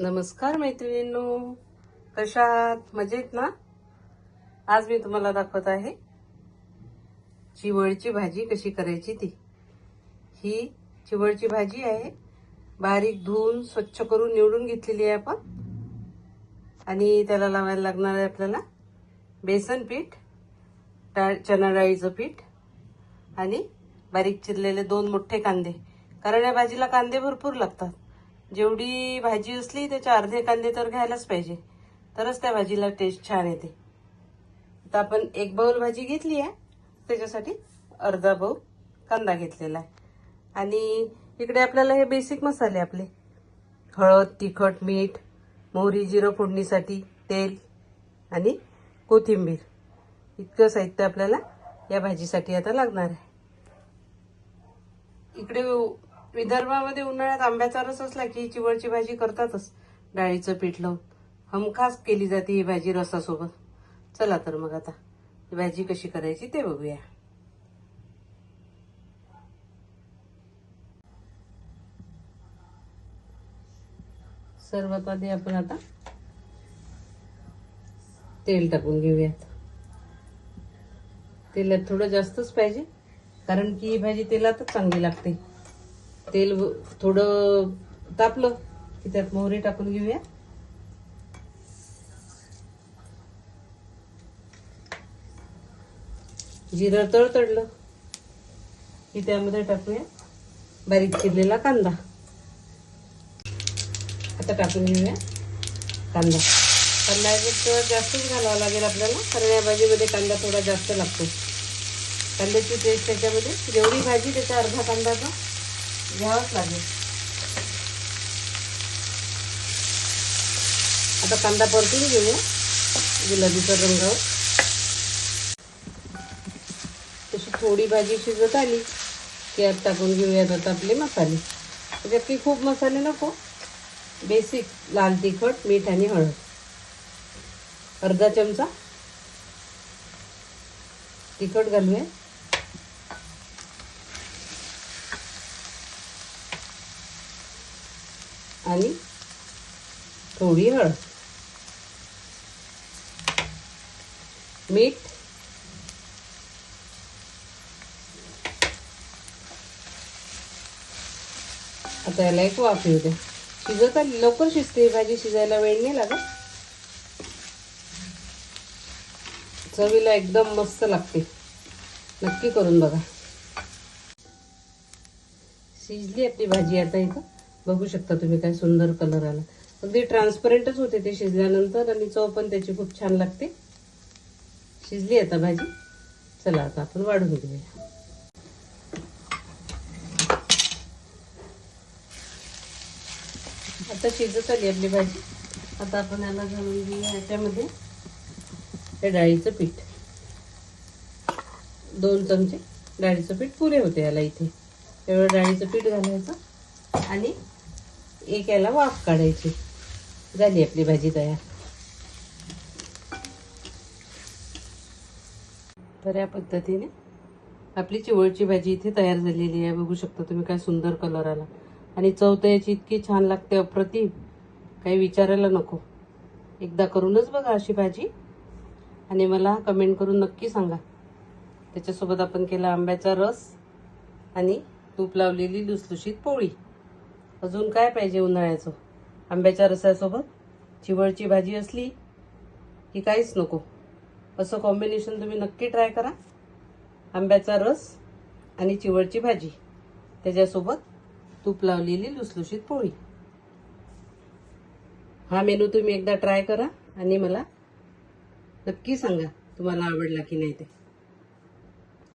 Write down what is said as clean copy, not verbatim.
नमस्कार मैत्रिणींनो, कशा आहात? मजेत ना? आज मी तुम्हाला दाखवत आहे चिवळची भाजी कशी करायची ती. ही चिवळची भाजी आहे. बारीक धुवून स्वच्छ करून निवडून घेतलेली आहे आपण. आणि त्याला लावायला लागणार आहे आपल्याला बेसन पीठ, चणा डाळीचं पीठ आणि बारीक चिरलेले 2 मोठे कांदे. कारण या भाजीला कांदे भरपूर लागतात. जेवढी भाजी असली त्याच्या अर्धे कांदे तर घ्यायलाच पाहिजे, तरच त्या भाजीला टेस्ट छान येते. आता आपण 1 बाउल भाजी घेतली आहे, त्याच्यासाठी अर्धा बाउल कांदा घेतलेला आहे. आणि इकडे आपल्याला हे बेसिक मसाले आपले हळद, तिखट, मीठ, मोहरी, जिरं फोडणीसाठी, तेल आणि कोथिंबीर, इतकं साहित्य आपल्याला या भाजीसाठी आता लागणार आहे. इकडे विदर्भामध्ये उन्हाळ्यात आंब्याचा रस असला की चिवळची भाजी करतातच. डाळीचं पीठ लावून हमखास केली जाते ही भाजी रसासोबत. चला तर मग आता ही भाजी कशी करायची ते बघूया. सर्वात आधी आपण आता तेल टाकून घेऊयात. तेलात थोडं जास्तच पाहिजे, कारण की ही भाजी तेलातच चांगली लागते. तेल थोडं तापलं की त्यात मोहरी टाकून घेऊया. जिरं तडतडलं की त्यामध्ये टाकूया बारीक चिरलेला कांदा. आता टाकून घेऊया कांदा. कांदा जास्तच घालावा लागेल आपल्याला, कारण या भाजीमध्ये कांदा थोडा जास्त लागतो. कांद्याची टेस्ट त्याच्यामध्ये, जेवढी भाजी त्याचा अर्धा कांदा घ्यावाच लागेल. आता कांदा परतून घेऊया गुलाबीचा रंगावर. तशी थोडी भाजी शिजत आली की यात टाकून घेऊयात आता आपले मसाले. त्याच्यात काही खूप मसाले नको, बेसिक लाल तिखट, मीठ आणि हळद. अर्धा चमचा तिखट घालूया. आणि थोडी हळद, मीठ, आता याला एक वाफ येऊ द्या. शिजत आली, लवकर शिजते भाजी, शिजायला वेळ नाही लागत. चवीला एकदम मस्त लागते, नक्की करून बघा. शिजली आपली भाजी. आता इथं बघू शकता तुम्ही काय सुंदर कलर आला. अगदी ट्रान्सपरंटच होते ते शिजल्यानंतर, आणि चव पण त्याची खूप छान लागते. शिजली आता भाजी. चला आता आपण वाढून घेऊया. आता शिजत आली आपली भाजी. आता आपण याला घालून घेऊया याच्यामध्ये हे डाळीचं पीठ. 2 चमचे डाळीचं पीठ पुरे होते याला. इथे एवढं डाळीचं पीठ घालायचं आणि एक याला वाफ काढायची. झाली आपली भाजी तयार. तर या पद्धतीने आपली चिवळची भाजी इथे तयार झालेली आहे. बघू शकता तुम्ही काय सुंदर कलर आला. आणि चव तर याची इतकी छान लागते, अप्रतिम, काही विचारायला नको. एकदा करूनच बघा अशी भाजी आणि मला कमेंट करून नक्की सांगा. त्याच्यासोबत आपण केला आंब्याचा रस आणि तूप लावलेली लुसलुशीत पोळी. अजून काय पाहिजे उन्हाळ्याचं? आंब्याच्या रसासोबत चिवळची भाजी असली की काहीच नको. असं कॉम्बिनेशन तुम्ही नक्की ट्राय करा. आंब्याचा रस आणि चिवळची भाजी, त्याच्यासोबत तूप लावलेली लुसलुशीत पोळी. हा मेनू तुम्ही एकदा ट्राय करा आणि मला नक्की सांगा तुम्हाला आवडला की नाही ते.